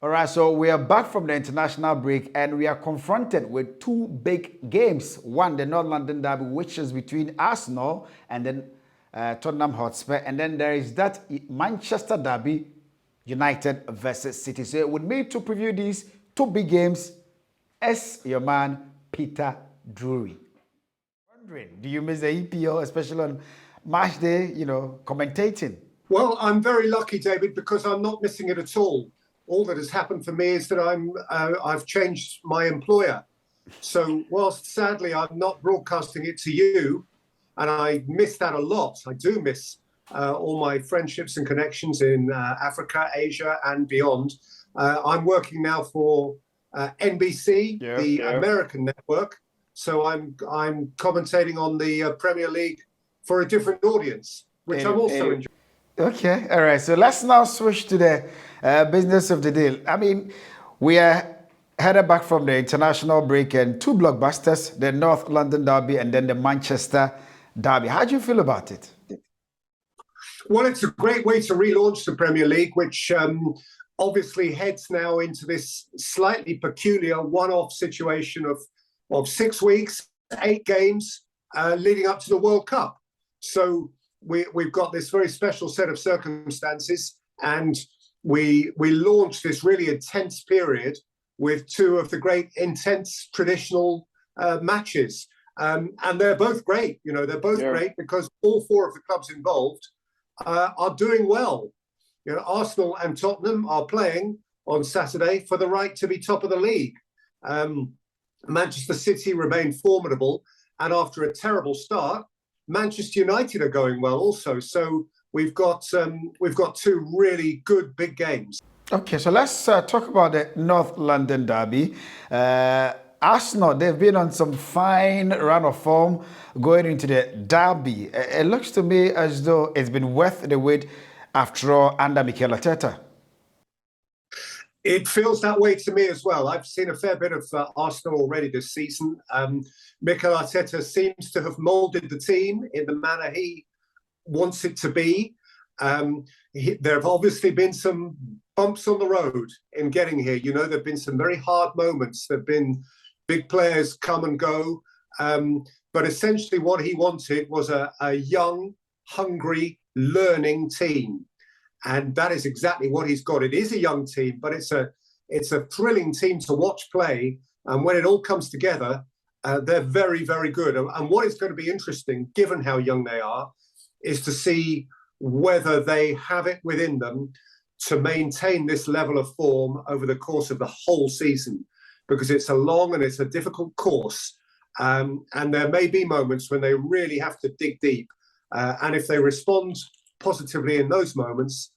All right, so we are back from the international break and we are confronted with two big games. One, the North London derby, which is between Arsenal and then Tottenham Hotspur. And then there is that Manchester derby, United versus City. So with me to preview these two big games is your man, Peter Drury. Wondering, do you miss the EPL, especially on match day, commentating? Well, I'm very lucky, David, because I'm not missing it at all. All that has happened for me is that I've changed my employer. So whilst sadly I'm not broadcasting it to you, and I miss that a lot, I do miss all my friendships and connections in Africa, Asia, and beyond. I'm working now for NBC, the American network. So I'm commentating on the Premier League for a different audience, which I'm also enjoying. Okay, all right. So let's now switch to the business of the deal. I mean, we are headed back from the international break and two blockbusters, the North London derby and then the Manchester derby. How do you feel about it? Well, it's a great way to relaunch the Premier League, which obviously heads now into this slightly peculiar one-off situation of 6 weeks, 8 games leading up to the World Cup. So we've got this very special set of circumstances, and we launched this really intense period with two of the great intense traditional matches. And they're both great. They're both great because all 4 of the clubs involved are doing well. Arsenal and Tottenham are playing on Saturday for the right to be top of the league. Manchester City remain formidable, and after a terrible start, Manchester United are going well also. So we've got 2 really good big games. Okay, so let's talk about the North London derby. Arsenal, they've been on some fine run of form going into the derby. It looks to me as though it's been worth the wait after all under Mikel Arteta. It feels that way to me as well. I've seen a fair bit of Arsenal already this season. Mikel Arteta seems to have moulded the team in the manner he wants it to be. There have obviously been some bumps on the road in getting here. There have been some very hard moments. There have been big players come and go. But essentially what he wanted was a young, hungry, learning team. And that is exactly what he's got. It is a young team, but it's a thrilling team to watch play. And when it all comes together, they're very, very good. And what is going to be interesting, given how young they are, is to see whether they have it within them to maintain this level of form over the course of the whole season, because it's a long and it's a difficult course. And there may be moments when they really have to dig deep. And if they respond positively in those moments,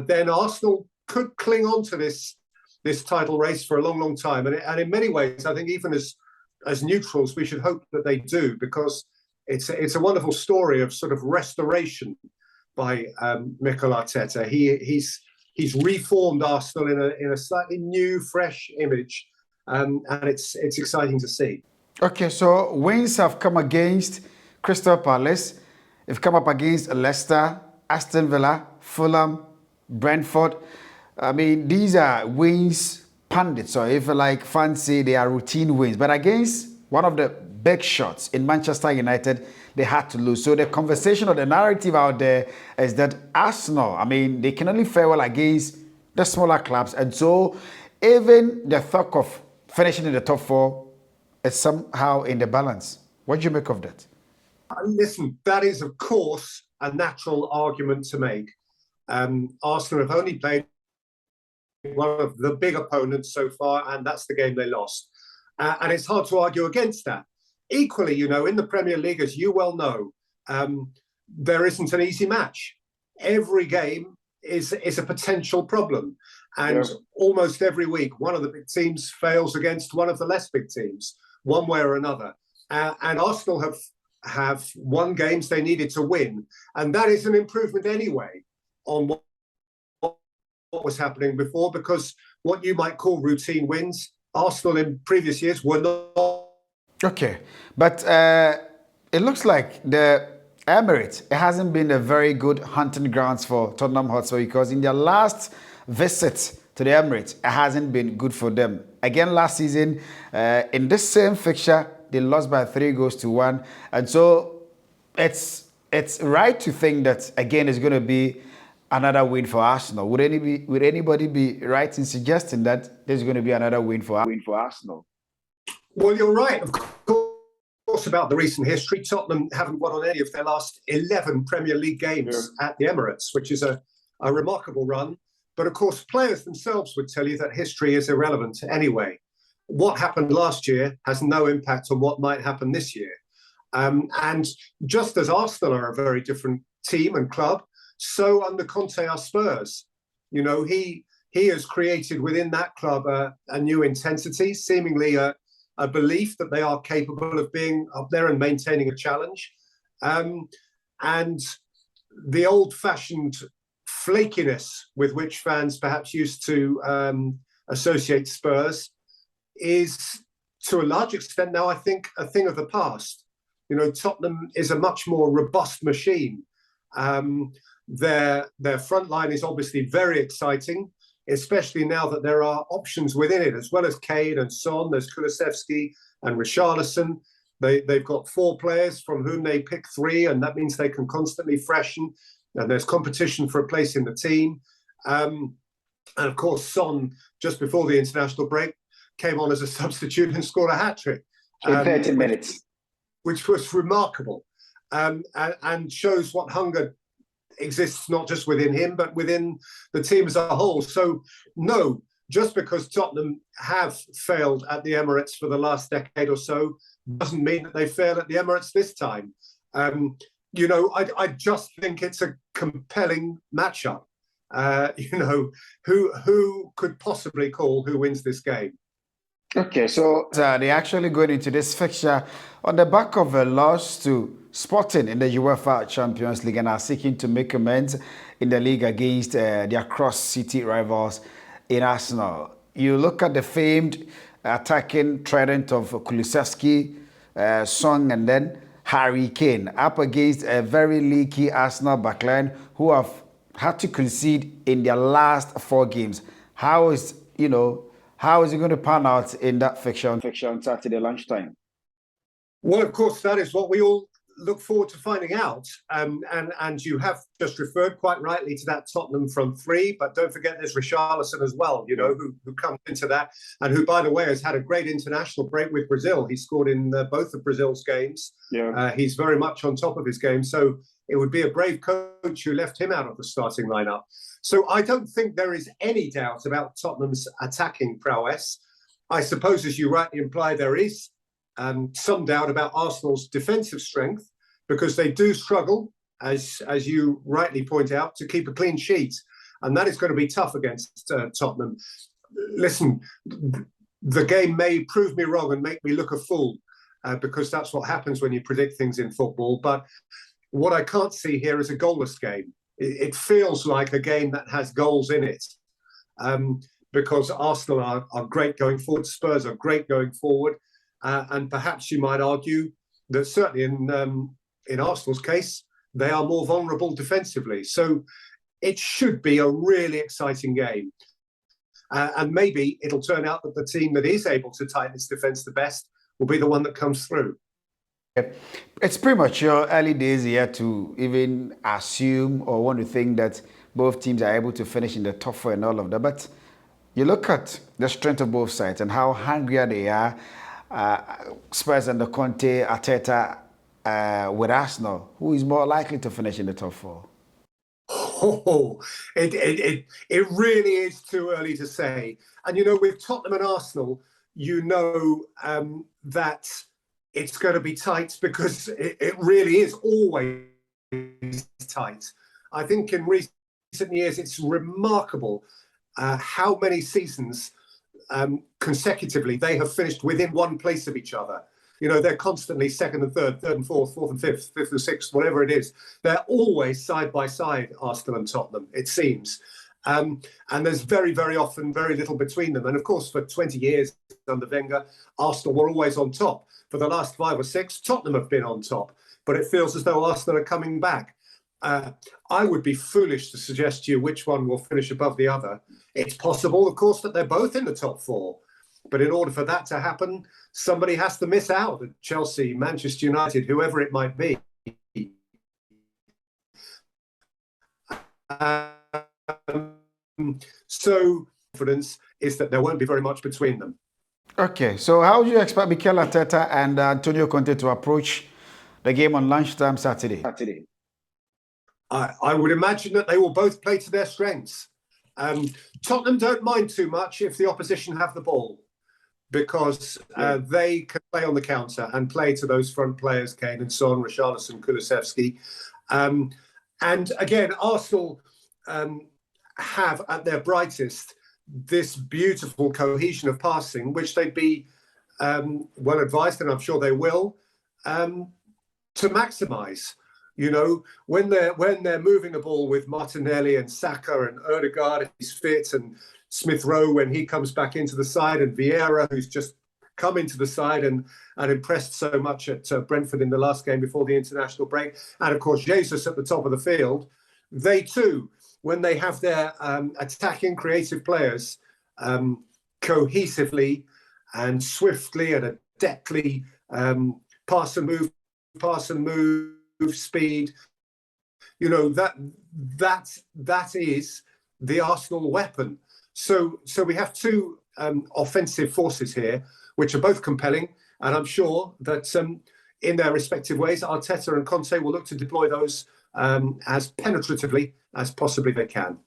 then Arsenal could cling on to this title race for a long, long time. And in many ways, I think even as neutrals, we should hope that they do, because it's a wonderful story of sort of restoration by Mikel Arteta. He's reformed Arsenal in a slightly new, fresh image, and it's exciting to see. Okay, so wins have come against Crystal Palace. They've come up against Leicester, Aston Villa, Fulham, Brentford. I mean, these are wins pundits, or if you like fancy, they are routine wins. But against one of the big shots in Manchester United, they had to lose. So the conversation or the narrative out there is that Arsenal, I mean, they can only fare well against the smaller clubs. And so even the thought of finishing in the top 4 is somehow in the balance. What do you make of that? Listen, that is, of course, a natural argument to make. Arsenal have only played one of the big opponents so far, and that's the game they lost. And it's hard to argue against that. Equally, in the Premier League, as you well know, there isn't an easy match. Every game is a potential problem. And almost every week, one of the big teams fails against one of the less big teams, one way or another. And Arsenal have won games they needed to win. And that is an improvement anyway on what was happening before, because what you might call routine wins, Arsenal in previous years were not. Okay, but it looks like the Emirates, it hasn't been a very good hunting grounds for Tottenham Hotspur, because in their last visit to the Emirates, it hasn't been good for them. Again, last season, in this same fixture, they lost by 3-1. And so it's right to think that, again, it's going to be another win for Arsenal. Would anybody be right in suggesting that there's going to be another win for Arsenal? Well, you're right, of course, about the recent history. Tottenham haven't won on any of their last 11 Premier League games at the Emirates, which is a remarkable run. But of course, players themselves would tell you that history is irrelevant anyway. What happened last year has no impact on what might happen this year. And just as Arsenal are a very different team and club, so under Conte are Spurs. You know, he has created within that club a new intensity, seemingly a belief that they are capable of being up there and maintaining a challenge. And the old-fashioned flakiness with which fans perhaps used to associate Spurs is, to a large extent now, I think, a thing of the past. You know, Tottenham is a much more robust machine. Their front line is obviously very exciting, especially now that there are options within it, as well as Kane and Son. There's Kulusevski and Richarlison. They've got 4 players from whom they pick 3, and that means they can constantly freshen. And there's competition for a place in the team. And of course, Son, just before the international break, came on as a substitute and scored a hat-trick. In 30 minutes. Which was remarkable, and shows what hunger exists not just within him, but within the team as a whole. So, no, just because Tottenham have failed at the Emirates for the last decade or so, doesn't mean that they fail at the Emirates this time. You know, I just think it's a compelling matchup. You know, who could possibly call who wins this game? Okay, so they're actually going into this fixture on the back of a loss to Sporting in the UEFA Champions League and are seeking to make amends in the league against their cross-city rivals in Arsenal. You look at the famed attacking trident of Kulusevski, Son, and then Harry Kane up against a very leaky Arsenal backline who have had to concede in their last 4 games. How is it going to pan out in that fixture on Saturday lunchtime? Well, of course, that is what we all look forward to finding out. And you have just referred quite rightly to that Tottenham front 3, but don't forget there's Richarlison as well, you know, who comes into that, and who, by the way, has had a great international break with Brazil. He scored in both of Brazil's games. Yeah. He's very much on top of his game. So it would be a brave coach who left him out of the starting lineup. So I don't think there is any doubt about Tottenham's attacking prowess. I suppose, as you rightly imply, there is some doubt about Arsenal's defensive strength, because they do struggle, as you rightly point out, to keep a clean sheet. And that is going to be tough against Tottenham. Listen, the game may prove me wrong and make me look a fool, because that's what happens when you predict things in football. But what I can't see here is a goalless game. It feels like a game that has goals in it, because Arsenal are great going forward, Spurs are great going forward, and perhaps you might argue that certainly in Arsenal's case, they are more vulnerable defensively. So it should be a really exciting game. And maybe it'll turn out that the team that is able to tighten its defence the best will be the one that comes through. It's premature, early days here to even assume or want to think that both teams are able to finish in the top 4 and all of that. But you look at the strength of both sides and how hungry they are. Spurs and the Conte, Arteta with Arsenal, who is more likely to finish in the top 4? Oh, it really is too early to say. And, you know, with Tottenham and Arsenal, you know that it's going to be tight, because it really is always tight. I think in recent years, it's remarkable how many seasons consecutively they have finished within 1 place of each other. You know, they're constantly second and third and fourth, fourth and fifth, fifth and sixth, whatever it is. They're always side by side, Arsenal and Tottenham, it seems. And there's very, very often very little between them. And of course, for 20 years under Wenger, Arsenal were always on top. For the last 5 or 6, Tottenham have been on top. But it feels as though Arsenal are coming back. I would be foolish to suggest to you which one will finish above the other. It's possible, of course, that they're both in the top four. But in order for that to happen, somebody has to miss out. Chelsea, Manchester United, whoever it might be. So confidence is that there won't be very much between them. Okay, so how do you expect Mikel Arteta and Antonio Conte to approach the game on lunchtime Saturday? I would imagine that they will both play to their strengths. Tottenham don't mind too much if the opposition have the ball, because they can play on the counter and play to those front players, Kane and Son, Richarlison, Kulusevski. And again, Arsenal have at their brightest this beautiful cohesion of passing, which they'd be well advised, and I'm sure they will, to maximise. You know, when they're moving the ball with Martinelli and Saka and Odegaard, he's fit, and Smith Rowe when he comes back into the side, and Vieira, who's just come into the side and impressed so much at Brentford in the last game before the international break, and of course Jesus at the top of the field. They too, when they have their attacking creative players cohesively and swiftly and adeptly pass and move, speed, you know, that is the Arsenal weapon. So we have two offensive forces here, which are both compelling, and I'm sure that in their respective ways, Arteta and Conte will look to deploy those as penetratively as possibly they can.